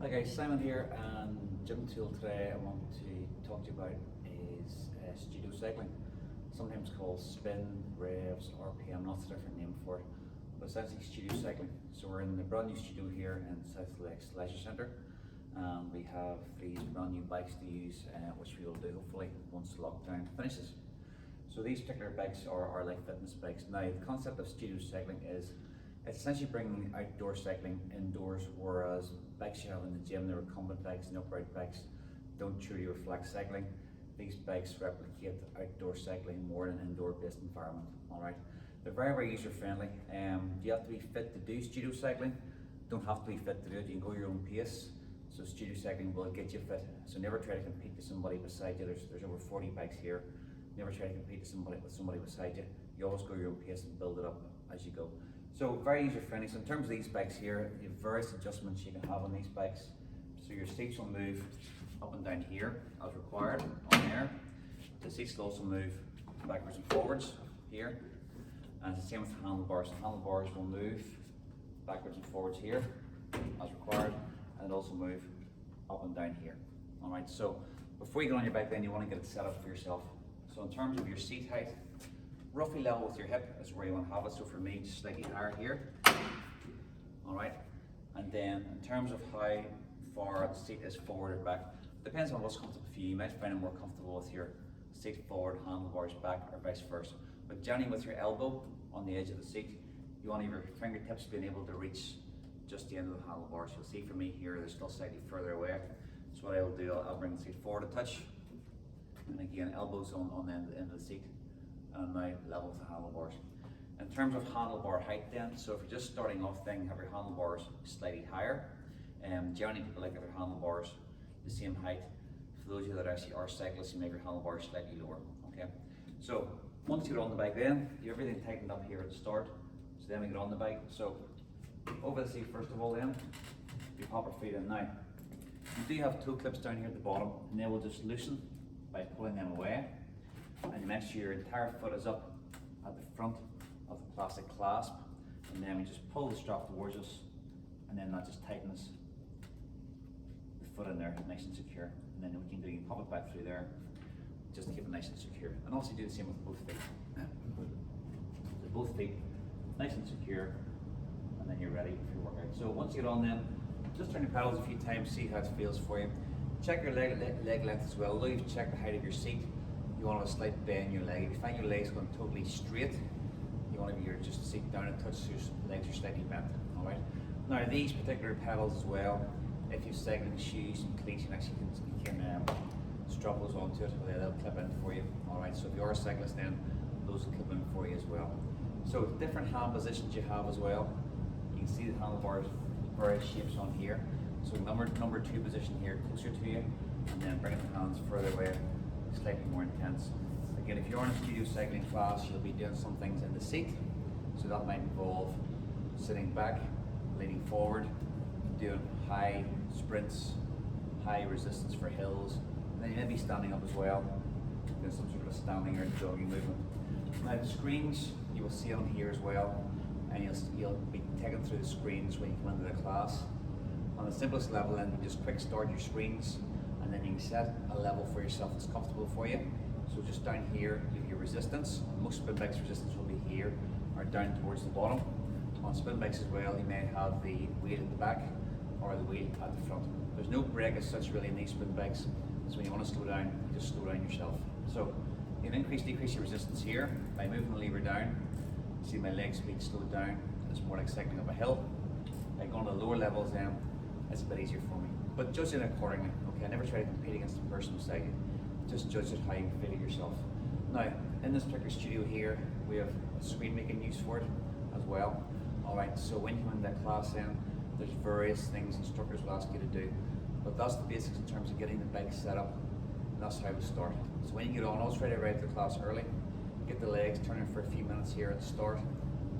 Hi guys, Simon here, and gym tool today I want to talk to you about is studio cycling, sometimes called spin, revs, RPM, lots of different names for it, but essentially studio cycling. So we're in the brand new studio here in South Lakes Leisure Centre, and we have these brand new bikes to use, which we will do hopefully once lockdown finishes. So these particular bikes are like fitness bikes. Now the concept of studio cycling is it's essentially bringing outdoor cycling indoors, whereas bikes you have in the gym, the recumbent bikes and upright bikes, don't truly reflect cycling. These bikes replicate outdoor cycling more in an indoor based environment. Alright, they're very user friendly. You have to be fit to do studio cycling, don't have to be fit to do it, you can go your own pace. So studio cycling will get you fit. So never try to compete with somebody beside you. There's over 40 bikes here. Never try to compete with somebody beside you. You always go your own pace and build it up as you go. So very user friendly. So in terms of these bikes here, you have various adjustments you can have on these bikes. So your seats will move up and down here as required on there. The seats will also move backwards and forwards here. And it's the same with the handlebars. The handlebars will move backwards and forwards here as required, and it also move up and down here. Alright, so before you get on your bike then you want to get it set up for yourself. So in terms of your seat height, roughly level with your hip is where you want to have it. So for me, just slightly higher here. Alright, and then in terms of how far the seat is forward or back, depends on what's comfortable for you. You might find it more comfortable with your seat forward, handlebars back, or vice versa. But generally with your elbow on the edge of the seat, you want your fingertips being able to reach just the end of the handlebars. You'll see for me here, they're still slightly further away. So what I will do, I'll bring the seat forward a touch, and again, elbows on the end of the seat, and now level with the handlebars. In terms of handlebar height then, so if you're just starting off then, have your handlebars slightly higher. Generally people like their handlebars the same height. For those of you that actually are cyclists, you make your handlebars slightly lower, okay? So once you get on the bike then, you have everything tightened up here at the start. So then we get on the bike. So over the seat first of all then, you pop your feet in now. You do have toe clips down here at the bottom, and they will just loosen by pulling them away. And you make sure your entire foot is up at the front of the plastic clasp, and then we just pull the strap towards us, and then that just tightens the foot in there nice and secure. And then what you can do, you can pop it back through there just to keep it nice and secure. And also do the same with both feet. So both feet nice and secure, and then you're ready for your workout. So once you get on them, just turn your pedals a few times, see how it feels for you. Check your leg length as well. Although you've checked the height of your seat, you want to have a slight bend in your leg. If you find your legs going totally straight, you want to be just seat down and touch your legs are slightly bent. Alright. Now these particular pedals as well, if you've cycling shoes and cleats, you can strap those onto it, they'll clip in for you. Alright, so if you are a cyclist then those will clip in for you as well. So different hand positions you have as well. You can see the handlebars, various shapes on here. So number 2 position here, closer to you, and then bringing the hands further away, slightly more intense. Again, if you're in a studio cycling class, you'll be doing some things in the seat. So that might involve sitting back, leaning forward, doing high sprints, high resistance for hills, and then you may be standing up as well, doing some sort of standing or jogging movement. Now the screens, you will see on here as well, and you'll be taken through the screens when you come into the class. On the simplest level then, you just quick start your screens, and then you can set a level for yourself that's comfortable for you. So just down here, you have your resistance. Most spin bikes resistance will be here, or down towards the bottom. On spin bikes as well, you may have the wheel at the back, or the wheel at the front. There's no brake as such really in these spin bikes, so when you want to slow down, you just slow down yourself. So you can decrease your resistance here by moving the lever down. See my leg speed slowed down. It's more like cycling up a hill. Like on the lower levels then, it's a bit easier for me. But judge it accordingly, okay? Never try to compete against the person beside you. Just judge it how you feel it yourself. Now, in this particular studio here, we have a screen making use for it as well. Alright, so when you come into that class then, there's various things instructors will ask you to do. But that's the basics in terms of getting the bike set up, and that's how we start. So when you get on, always try to arrive to the class early. Get the legs turning for a few minutes here at the start.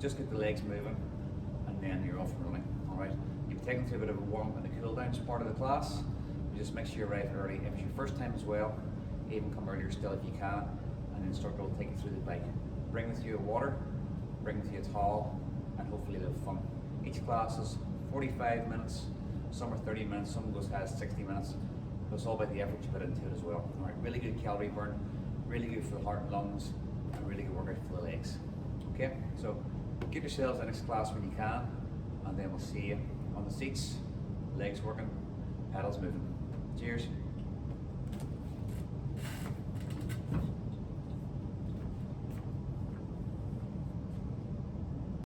Just get the legs moving, and then you're off and running. Alright, you've taken through a bit of a warm up and a cool down part of the class. You just make sure you arrive early. If it's your first time as well, even come earlier still if you can, and the instructor will take you through the bike. Bring with you a water, bring with you a towel, and hopefully a little fun. Each class is 45 minutes some are 30 minutes, some goes as 60 minutes. But it's all about the effort you put into it as well. All right, really good calorie burn, really good for the heart and lungs, and really good workout for the legs. Okay, so get yourselves the next class when you can, and then we'll see you on the seats, legs working, pedals moving. Cheers.